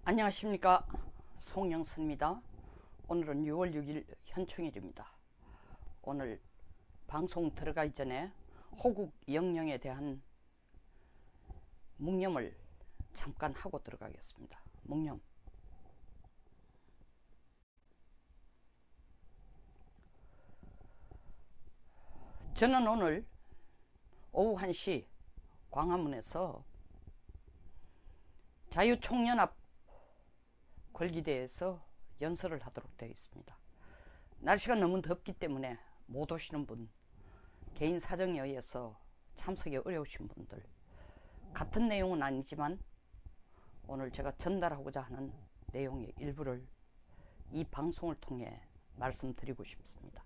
안녕하십니까, 송영선입니다. 오늘은 6월 6일 현충일입니다. 오늘 방송 들어가기 전에 호국 영령에 대한 묵념을 잠깐 하고 들어가겠습니다. 묵념. 저는 오늘 오후 1시 광화문에서 자유총연합 걸기대에서 연설을 하도록 되어 있습니다. 날씨가 너무 덥기 때문에 못 오시는 분, 개인 사정에 의해서 참석이 어려우신 분들, 같은 내용은 아니지만 오늘 제가 전달하고자 하는 내용의 일부를 이 방송을 통해 말씀드리고 싶습니다.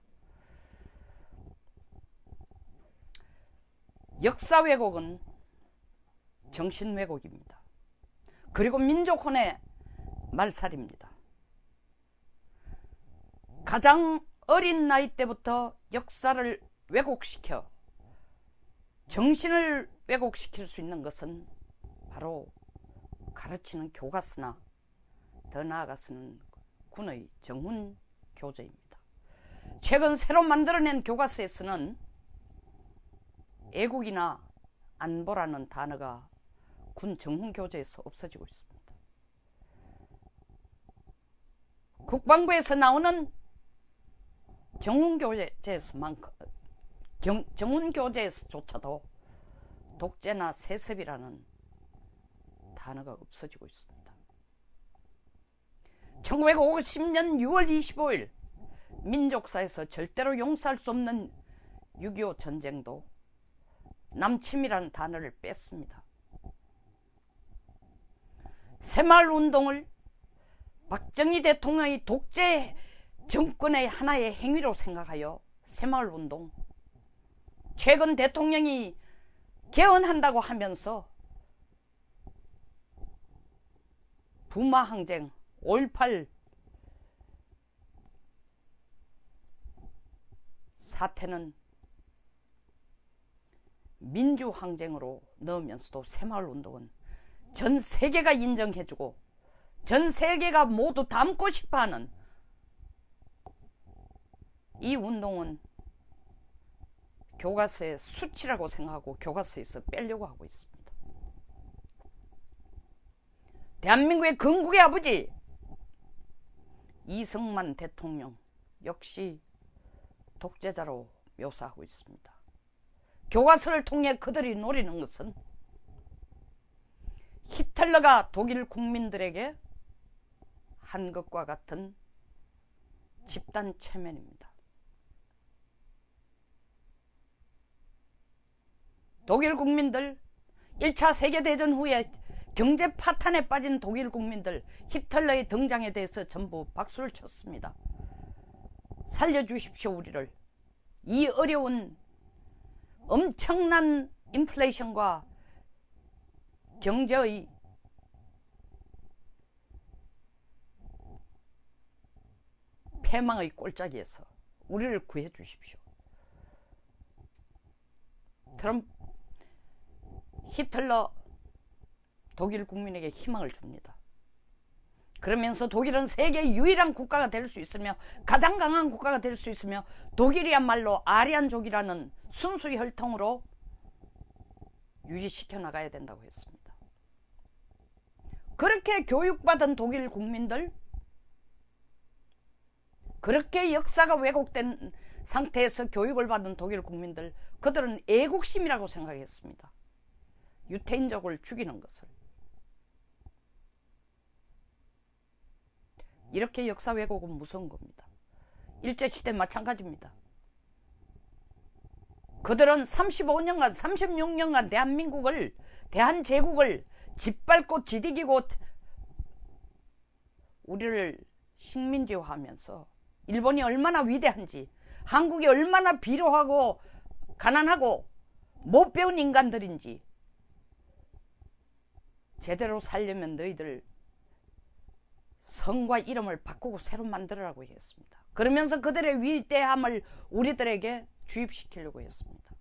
역사 왜곡은 정신 왜곡입니다. 그리고 민족혼의 말살입니다. 가장 어린 나이 때부터 역사를 왜곡시켜 정신을 왜곡시킬 수 있는 것은 바로 가르치는 교과서나 더 나아가서는 군의 정훈 교재입니다. 최근 새로 만들어낸 교과서에서는 애국이나 안보라는 단어가 군 정훈 교재에서 없어지고 있습니다. 국방부에서 나오는 정훈 교재에서조차도 독재나 세습이라는 단어가 없어지고 있습니다. 1950년 6월 25일 민족사에서 절대로 용서할 수 없는 6.25 전쟁도 남침이라는 단어를 뺐습니다. 새마을운동을 박정희 대통령의 독재 정권의 하나의 행위로 생각하여 새마을운동, 최근 대통령이 개헌한다고 하면서 부마항쟁, 5.18 사태는 민주항쟁으로 넣으면서도 새마을운동은 전 세계가 인정해주고 전 세계가 모두 닮고 싶어하는 이 운동은 교과서의 수치라고 생각하고 교과서에서 빼려고 하고 있습니다. 대한민국의 건국의 아버지 이승만 대통령 역시 독재자로 묘사하고 있습니다. 교과서를 통해 그들이 노리는 것은 히틀러가 독일 국민들에게 한 것과 같은 집단 체면입니다. 독일 국민들, 1차 세계대전 후에 경제 파탄에 빠진 독일 국민들, 히틀러의 등장에 대해서 전부 박수를 쳤습니다. 살려주십시오, 우리를. 이 어려운 엄청난 인플레이션과 경제의 패망의 꼴짜기에서 우리를 구해 주십시오. 히틀러 독일 국민에게 희망을 줍니다. 그러면서 독일은 세계 유일한 국가가 될 수 있으며 가장 강한 국가가 될 수 있으며 독일이야말로 아리안족이라는 순수 혈통으로 유지시켜 나가야 된다고 했습니다. 그렇게 교육받은 독일 국민들, 그렇게 역사가 왜곡된 상태에서 교육을 받은 독일 국민들, 그들은 애국심이라고 생각했습니다. 유태인족을 죽이는 것을. 이렇게 역사 왜곡은 무서운 겁니다. 일제시대 마찬가지입니다. 그들은 35년간 36년간 대한민국을, 대한제국을 짓밟고 지디기고 우리를 식민지화하면서 일본이 얼마나 위대한지, 한국이 얼마나 비료하고 가난하고 못 배운 인간들인지 제대로 살려면 너희들 성과 이름을 바꾸고 새로 만들으라고 했습니다. 그러면서 그들의 위대함을 우리들에게 주입시키려고 했습니다.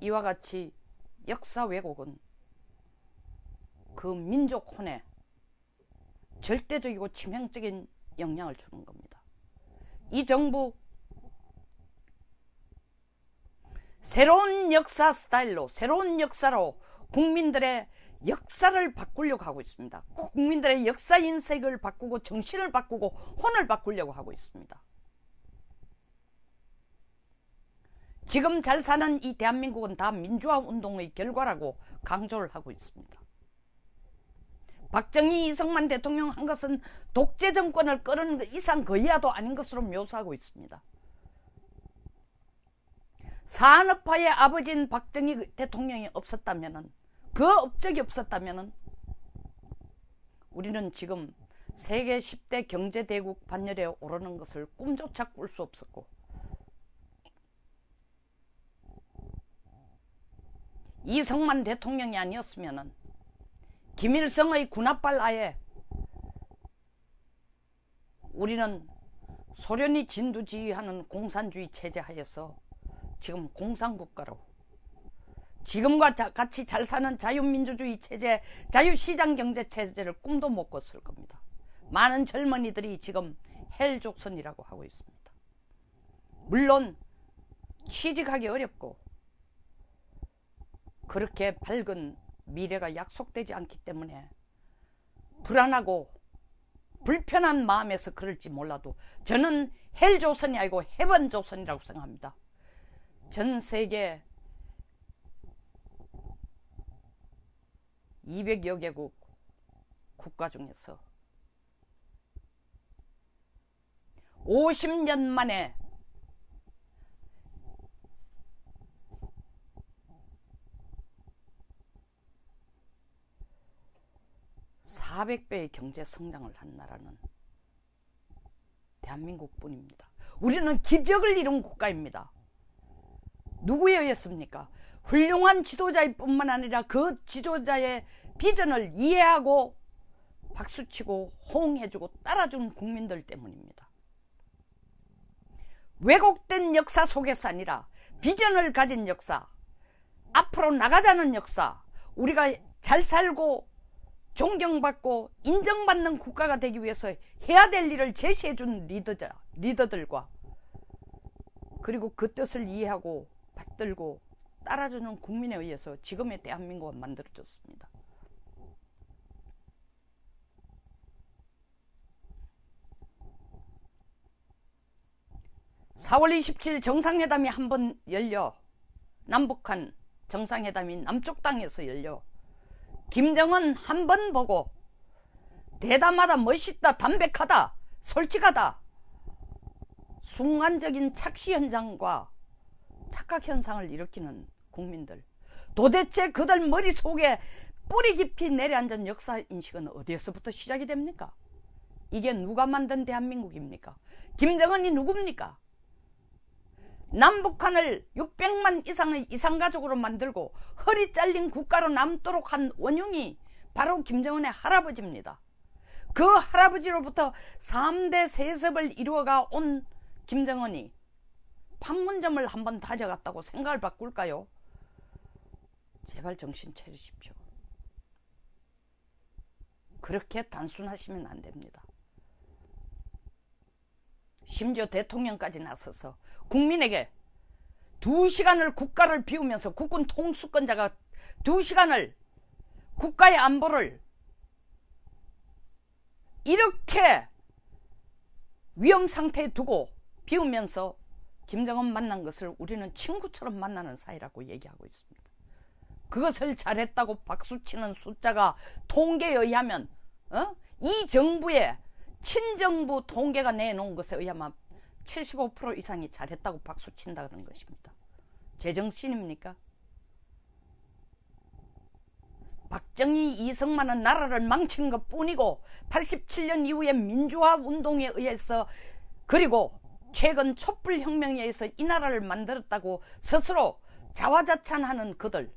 이와 같이 역사 왜곡은 그 민족혼에 절대적이고 치명적인 영향을 주는 겁니다. 이 정부 새로운 역사 스타일로, 새로운 역사로 국민들의 역사를 바꾸려고 하고 있습니다. 국민들의 역사 인식을 바꾸고 정신을 바꾸고 혼을 바꾸려고 하고 있습니다. 지금 잘 사는 이 대한민국은 다 민주화 운동의 결과라고 강조를 하고 있습니다. 박정희, 이승만 대통령 한 것은 독재 정권을 끌어는 것 이상 그 이하도 아닌 것으로 묘사하고 있습니다. 산업화의 아버지인 박정희 대통령이 없었다면은, 그 업적이 없었다면은 우리는 지금 세계 10대 경제대국 반열에 오르는 것을 꿈조차 꿀 수 없었고, 이승만 대통령이 아니었으면은 김일성의 군합발 하에 우리는 소련이 진두지휘하는 공산주의 체제 하에서 지금 공산국가로, 지금과 같이 잘 사는 자유민주주의 체제, 자유시장 경제 체제를 꿈도 못 꿨을 겁니다. 많은 젊은이들이 지금 헬조선이라고 하고 있습니다. 물론 취직하기 어렵고 그렇게 밝은 미래가 약속되지 않기 때문에 불안하고 불편한 마음에서 그럴지 몰라도 저는 헬조선이 아니고 해번조선이라고 생각합니다. 전 세계 200여 개국 국가 중에서 50년 만에 (400배의) 경제 성장을 한 나라는 대한민국뿐입니다. 우리는 기적을 이룬 국가입니다. 누구에 의했습니까? 훌륭한 지도자일 뿐만 아니라 그 지도자의 비전을 이해하고 박수치고 호응해주고 따라준 국민들 때문입니다. 왜곡된 역사 속에서 아니라 비전을 가진 역사, 앞으로 나가자는 역사, 우리가 잘 살고 존경받고 인정받는 국가가 되기 위해서 해야 될 일을 제시해준 리더들과 그리고 그 뜻을 이해하고 받들고 따라주는 국민에 의해서 지금의 대한민국은 만들어졌습니다. (4월 27일) 정상회담이 한 번 열려, 남북한 정상회담이 남쪽 땅에서 열려 김정은 한 번 보고 대담하다, 멋있다, 담백하다, 솔직하다, 순간적인 착시 현상과 착각 현상을 일으키는 국민들, 도대체 그들 머릿속에 뿌리 깊이 내려앉은 역사인식은 어디에서부터 시작이 됩니까? 이게 누가 만든 대한민국입니까? 김정은이 누굽니까? 남북한을 600만 이상의 이산가족으로 만들고 허리 잘린 국가로 남도록 한 원흉이 바로 김정은의 할아버지입니다. 그 할아버지로부터 3대 세습을 이루어가 온 김정은이 판문점을 한번 다져갔다고 생각을 바꿀까요? 제발 정신 차리십시오. 그렇게 단순하시면 안 됩니다. 심지어 대통령까지 나서서 국민에게 2시간을 국가를 비우면서 국군 통수권자가 2시간을 국가의 안보를 이렇게 위험 상태에 두고 비우면서 김정은 만난 것을 우리는 친구처럼 만나는 사이라고 얘기하고 있습니다. 그것을 잘했다고 박수치는 숫자가 통계에 의하면 이 정부의 친정부 통계가 내놓은 것에 의하면 75% 이상이 잘했다고 박수친다는 것입니다. 제정신입니까? 박정희, 이승만은 나라를 망친 것뿐이고 87년 이후에 민주화 운동에 의해서 그리고 최근 촛불혁명에 의해서 이 나라를 만들었다고 스스로 자화자찬하는 그들,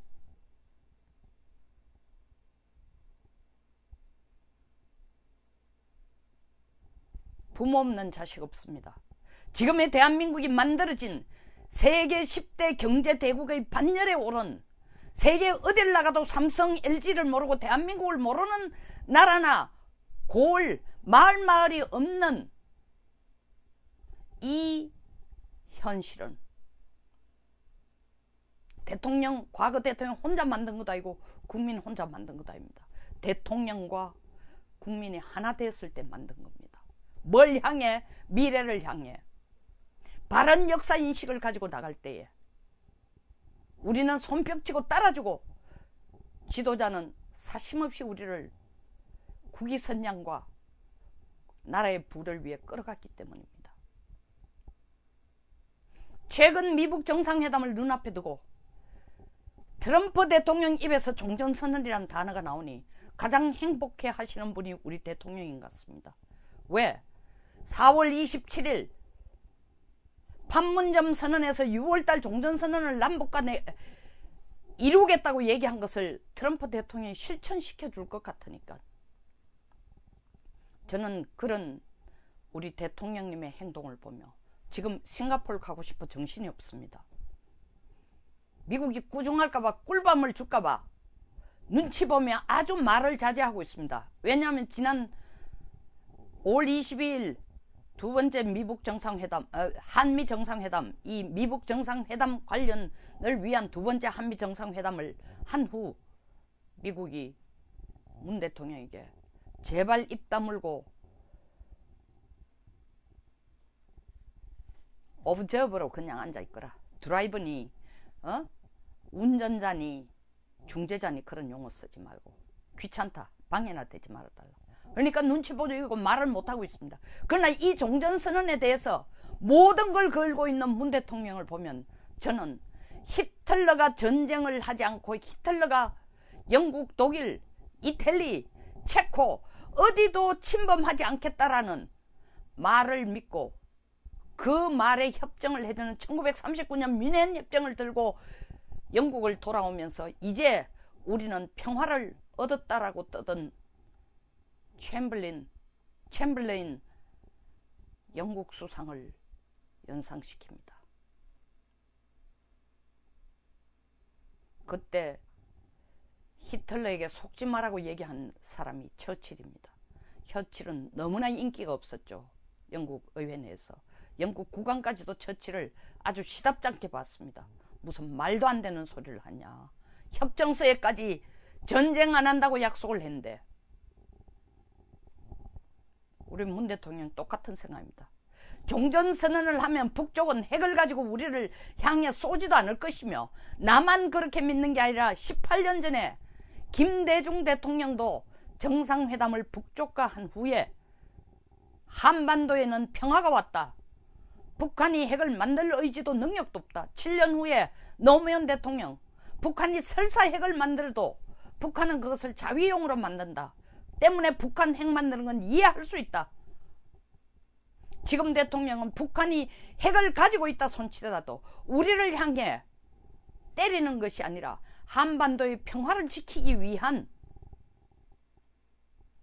부모 없는 자식 없습니다. 지금의 대한민국이 만들어진 세계 10대 경제대국의 반열에 오른 세계 어딜 나가도 삼성, LG를 모르고 대한민국을 모르는 나라나 고을, 마을이 없는 이 현실은 대통령, 과거 대통령 혼자 만든 것도 아니고 국민 혼자 만든 것도 아닙니다. 대통령과 국민이 하나 됐을 때 만든 겁니다. 뭘 향해? 미래를 향해. 바른 역사 인식을 가지고 나갈 때에 우리는 손뼉치고 따라주고 지도자는 사심없이 우리를 국위선양과 나라의 부를 위해 끌어갔기 때문입니다. 최근 미국 정상회담을 눈앞에 두고 트럼프 대통령 입에서 종전선언이라는 단어가 나오니 가장 행복해 하시는 분이 우리 대통령인 것 같습니다. 왜? 4월 27일 판문점 선언에서 6월달 종전선언을 남북 간에 이루겠다고 얘기한 것을 트럼프 대통령이 실천시켜 줄 것 같으니까 저는 그런 우리 대통령님의 행동을 보며 지금 싱가포르 가고 싶어 정신이 없습니다. 미국이 꾸중할까봐 꿀밤을 줄까봐 눈치 보며 아주 말을 자제하고 있습니다. 왜냐하면 지난 5월 22일 두 번째 미국 정상회담, 한미 정상회담, 이 미국 정상회담 관련을 위한 두 번째 한미 정상회담을 한 후 미국이 문 대통령에게 제발 입 다물고 오브저버로 그냥 앉아있거라. 드라이버니 운전자니 중재자니 그런 용어 쓰지 말고 귀찮다. 방해나 되지 말아달라. 그러니까 눈치 보고 이거 말을 못하고 있습니다. 그러나 이 종전선언에 대해서 모든 걸 걸고 있는 문 대통령을 보면 저는 히틀러가 전쟁을 하지 않고 히틀러가 영국, 독일, 이탈리, 체코 어디도 침범하지 않겠다라는 말을 믿고 그 말에 협정을 해주는 1939년 뮌헨 협정을 들고 영국을 돌아오면서 이제 우리는 평화를 얻었다라고 떠든 챔berlain 영국 수상을 연상시킵니다. 그때 히틀러에게 속지 마라고 얘기한 사람이 처칠입니다. 처칠은 너무나 인기가 없었죠. 영국 의회 내에서. 영국 국왕까지도 처칠을 아주 시답잖게 봤습니다. 무슨 말도 안 되는 소리를 하냐. 협정서에까지 전쟁 안 한다고 약속을 했는데 우리 문 대통령 똑같은 생각입니다. 종전선언을 하면 북쪽은 핵을 가지고 우리를 향해 쏘지도 않을 것이며 나만 그렇게 믿는 게 아니라 18년 전에 김대중 대통령도 정상회담을 북쪽과 한 후에 한반도에는 평화가 왔다. 북한이 핵을 만들 의지도 능력도 없다. 7년 후에 노무현 대통령 북한이 설사 핵을 만들어도 북한은 그것을 자위용으로 만든다. 때문에 북한 핵 만드는 건 이해할 수 있다. 지금 대통령은 북한이 핵을 가지고 있다 손치더라도 우리를 향해 때리는 것이 아니라 한반도의 평화를 지키기 위한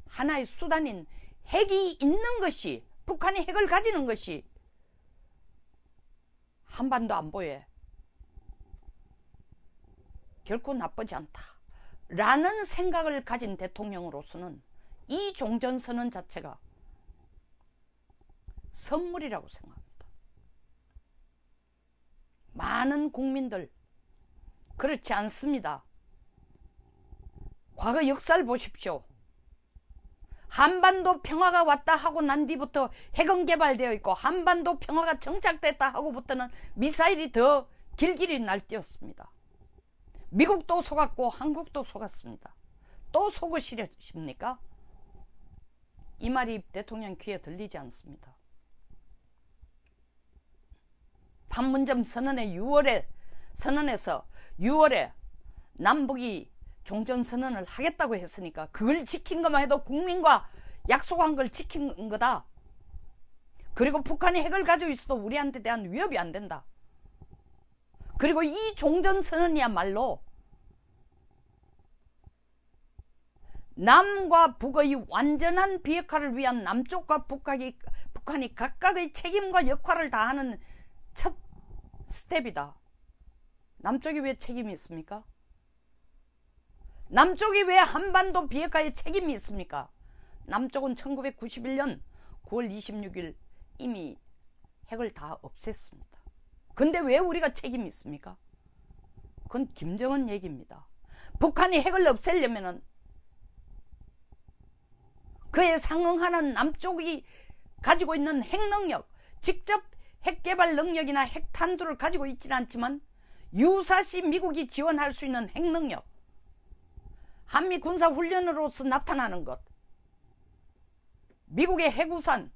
하나의 수단인 핵이 있는 것이 북한이 핵을 가지는 것이 한반도 안보에 결코 나쁘지 않다 라는 생각을 가진 대통령으로서는 이 종전선언 자체가 선물이라고 생각합니다. 많은 국민들 그렇지 않습니다. 과거 역사를 보십시오. 한반도 평화가 왔다 하고 난 뒤부터 핵은 개발되어 있고 한반도 평화가 정착됐다 하고부터는 미사일이 더 길길이 날뛰었습니다. 미국도 속았고 한국도 속았습니다. 또 속으시렵니까? 이 말이 대통령 귀에 들리지 않습니다. 판문점 선언의 6월에 선언에서 6월에 남북이 종전선언을 하겠다고 했으니까 그걸 지킨 것만 해도 국민과 약속한 걸 지킨 거다. 그리고 북한이 핵을 가지고 있어도 우리한테 대한 위협이 안 된다. 그리고 이 종전선언이야말로 남과 북의 완전한 비핵화를 위한 남쪽과 북한이 각각의 책임과 역할을 다하는 첫 스텝이다. 남쪽이 왜 책임이 있습니까? 남쪽이 왜 한반도 비핵화에 책임이 있습니까? 남쪽은 1991년 9월 26일 이미 핵을 다 없앴습니다. 근데 왜 우리가 책임이 있습니까? 그건 김정은 얘기입니다. 북한이 핵을 없애려면은 그에 상응하는 남쪽이 가지고 있는 핵능력, 직접 핵개발 능력이나 핵탄두를 가지고 있지는 않지만 유사시 미국이 지원할 수 있는 핵능력, 한미 군사훈련으로서 나타나는 것, 미국의 핵우산,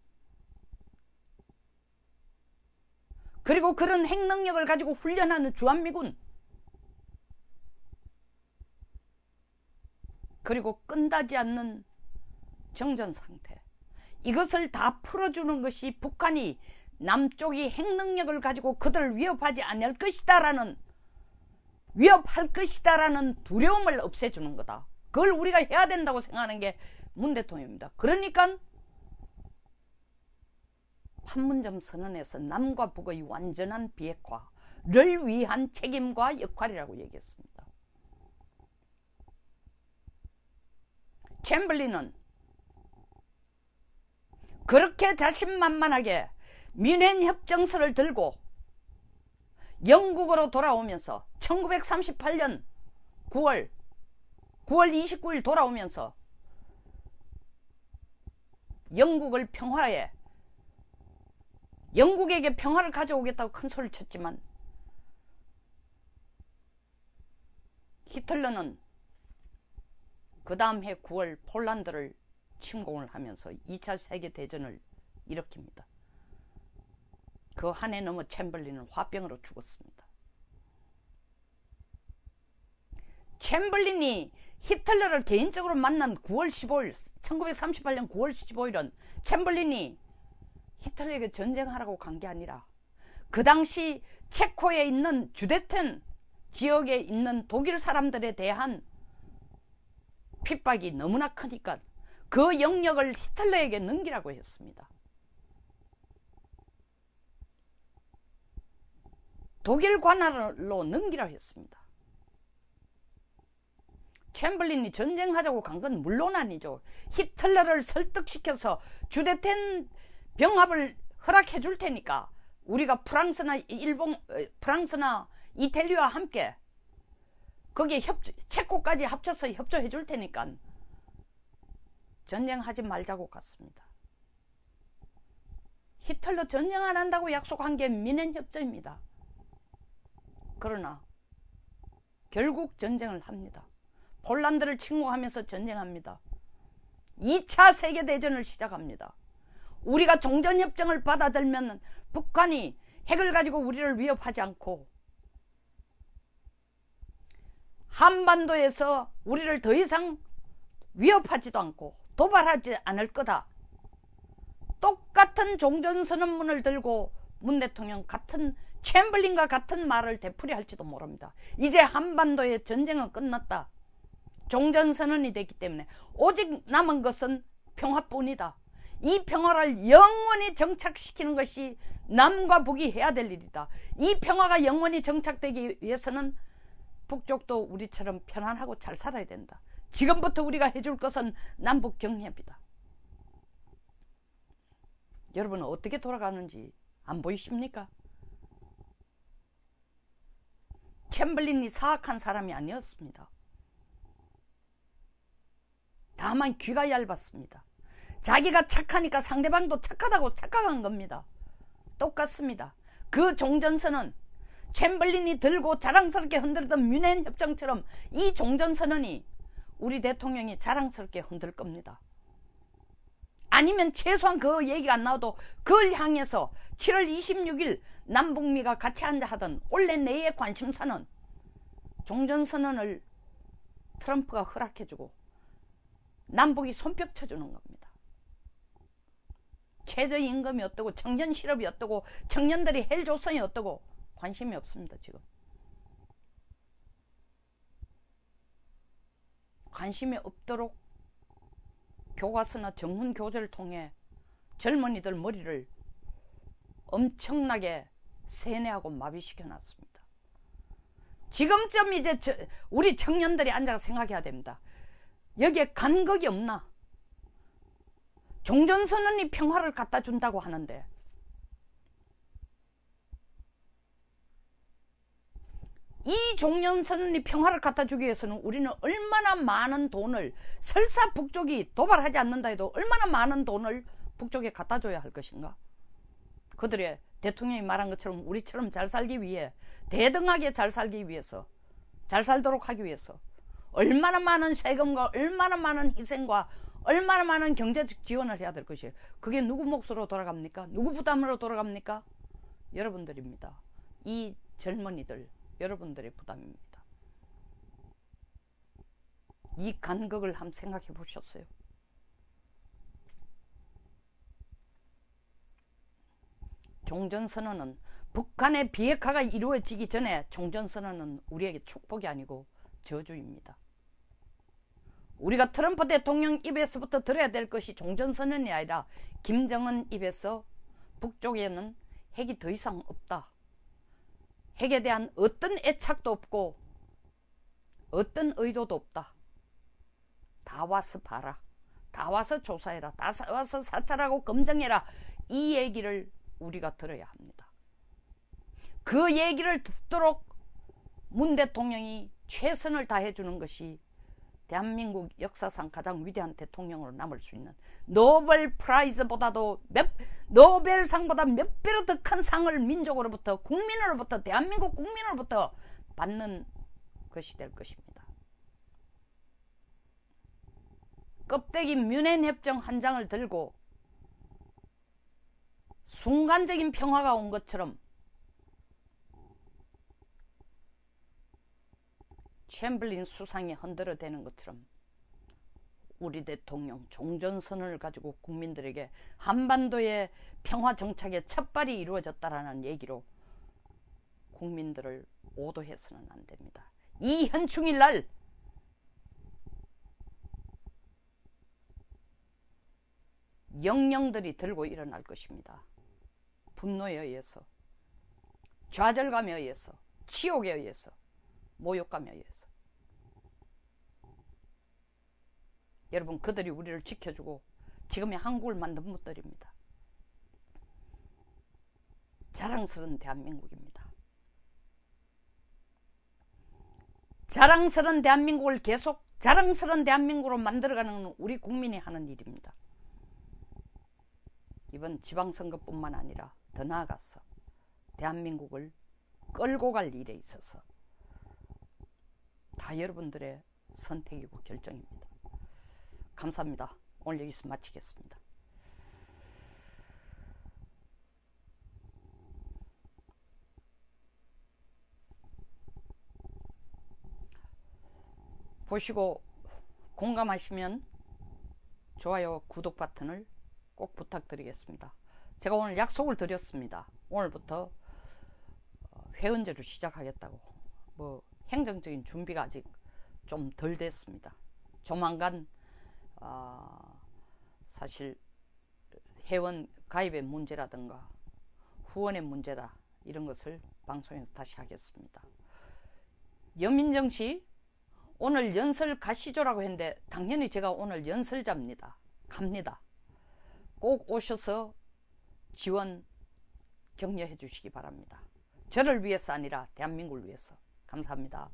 그리고 그런 핵능력을 가지고 훈련하는 주한미군, 그리고 끝나지 않는 정전상태, 이것을 다 풀어주는 것이 북한이 남쪽이 핵능력을 가지고 그들을 위협하지 않을 것이다라는, 위협할 것이다라는 두려움을 없애주는 거다. 그걸 우리가 해야 된다고 생각하는 게 문 대통령입니다. 그러니까 판문점 선언에서 남과 북의 완전한 비핵화를 위한 책임과 역할이라고 얘기했습니다. 챔벌린은 그렇게 자신만만하게 뮌헨 협정서를 들고 영국으로 돌아오면서 1938년 9월 29일 돌아오면서 영국에게 평화를 가져오겠다고 큰 소리를 쳤지만 히틀러는 그 다음 해 9월 폴란드를 침공을 하면서 2차 세계대전을 일으킵니다. 그 한 해 넘어 챔벌린은 화병으로 죽었습니다. 챔벌린이 히틀러를 개인적으로 만난 9월 15일 1938년 9월 15일은 챔벌린이 히틀러에게 전쟁하라고 간 게 아니라 그 당시 체코에 있는 주데텐 지역에 있는 독일 사람들에 대한 핍박이 너무나 크니까 그 영역을 히틀러에게 넘기라고 했습니다. 독일 관할로 넘기라고 했습니다. 챔벌린이 전쟁하자고 간 건 물론 아니죠. 히틀러를 설득시켜서 주데텐 병합을 허락해 줄 테니까 우리가 프랑스나 이탈리아와 함께 거기에 체코까지 합쳐서 협조해 줄 테니까 전쟁하지 말자고 갔습니다. 히틀러 전쟁 안 한다고 약속한 게 뮌헨 협정입니다. 그러나 결국 전쟁을 합니다. 폴란드를 침공하면서 전쟁합니다. 2차 세계대전을 시작합니다. 우리가 종전협정을 받아들면 북한이 핵을 가지고 우리를 위협하지 않고 한반도에서 우리를 더 이상 위협하지도 않고 도발하지 않을 거다. 똑같은 종전선언문을 들고 문 대통령 같은 챔벌린과 같은 말을 되풀이할지도 모릅니다. 이제 한반도의 전쟁은 끝났다. 종전선언이 됐기 때문에 오직 남은 것은 평화뿐이다. 이 평화를 영원히 정착시키는 것이 남과 북이 해야 될 일이다. 이 평화가 영원히 정착되기 위해서는 북쪽도 우리처럼 편안하고 잘 살아야 된다. 지금부터 우리가 해줄 것은 남북 경협이다. 여러분은 어떻게 돌아가는지 안 보이십니까? 챔벌린이 사악한 사람이 아니었습니다. 다만 귀가 얇았습니다. 자기가 착하니까 상대방도 착하다고 착각한 겁니다. 똑같습니다. 그 종전선언, 챔벌린이 들고 자랑스럽게 흔들던 뮌헨 협정처럼 이 종전선언이 우리 대통령이 자랑스럽게 흔들 겁니다. 아니면 최소한 그 얘기가 안 나와도 그걸 향해서 7월 26일 남북미가 같이 앉아 하던 원래 내의 관심사는 종전선언을 트럼프가 허락해주고 남북이 손뼉 쳐주는 겁니다. 최저임금이 어떠고 청년실업이 어떠고 청년들이 헬조선이 어떠고 관심이 없습니다. 지금 관심이 없도록 교과서나 정문 교재를 통해 젊은이들 머리를 엄청나게 세뇌하고 마비시켜 놨습니다. 지금쯤 이제 우리 청년들이 앉아서 생각해야 됩니다. 여기에 간극이 없나? 종전선언이 평화를 갖다 준다고 하는데 이 종전선언이 평화를 갖다 주기 위해서는 우리는 얼마나 많은 돈을, 설사 북쪽이 도발하지 않는다 해도 얼마나 많은 돈을 북쪽에 갖다 줘야 할 것인가? 그들의 대통령이 말한 것처럼 우리처럼 잘 살기 위해, 대등하게 잘 살기 위해서, 잘 살도록 하기 위해서 얼마나 많은 세금과 얼마나 많은 희생과 얼마나 많은 경제적 지원을 해야 될 것이에요. 그게 누구 몫으로 돌아갑니까? 누구 부담으로 돌아갑니까? 여러분들입니다. 이 젊은이들, 여러분들의 부담입니다. 이 간극을 한번 생각해 보셨어요? 종전선언은, 북한의 비핵화가 이루어지기 전에 종전선언은 우리에게 축복이 아니고 저주입니다. 우리가 트럼프 대통령 입에서부터 들어야 될 것이 종전선언이 아니라 김정은 입에서 북쪽에는 핵이 더 이상 없다. 핵에 대한 어떤 애착도 없고 어떤 의도도 없다. 다 와서 봐라. 다 와서 조사해라. 다 와서 사찰하고 검증해라. 이 얘기를 우리가 들어야 합니다. 그 얘기를 듣도록 문 대통령이 최선을 다해주는 것이 대한민국 역사상 가장 위대한 대통령으로 남을 수 있는, 노벨 프라이즈보다도 노벨상보다 몇 배로 더 큰 상을 민족으로부터, 국민으로부터, 대한민국 국민으로부터 받는 것이 될 것입니다. 껍데기 뮌헨 협정 한 장을 들고 순간적인 평화가 온 것처럼 챔블린 수상이 흔들어대는 것처럼 우리 대통령 종전선언을 가지고 국민들에게 한반도의 평화 정착의 첫발이 이루어졌다라는 얘기로 국민들을 오도해서는 안 됩니다. 이 현충일 날 영령들이 들고 일어날 것입니다. 분노에 의해서, 좌절감에 의해서, 치욕에 의해서, 모욕감에 의해서. 여러분, 그들이 우리를 지켜주고 지금의 한국을 만든 분들입니다. 자랑스러운 대한민국입니다. 자랑스러운 대한민국을 계속 자랑스러운 대한민국으로 만들어가는 우리 국민이 하는 일입니다. 이번 지방선거뿐만 아니라 더 나아가서 대한민국을 끌고 갈 일에 있어서 다 여러분들의 선택이고 결정입니다. 감사합니다. 오늘 여기서 마치겠습니다. 보시고 공감하시면 좋아요, 구독 버튼을 꼭 부탁드리겠습니다. 제가 오늘 약속을 드렸습니다. 오늘부터 회원제로 시작하겠다고. 행정적인 준비가 아직 좀 덜 됐습니다. 조만간 사실 회원 가입의 문제라든가 후원의 문제다, 이런 것을 방송에서 다시 하겠습니다. 여민정씨 오늘 연설 가시죠라고 했는데 당연히 제가 오늘 연설자입니다. 갑니다. 꼭 오셔서 지원 격려해 주시기 바랍니다. 저를 위해서 아니라 대한민국을 위해서. 감사합니다.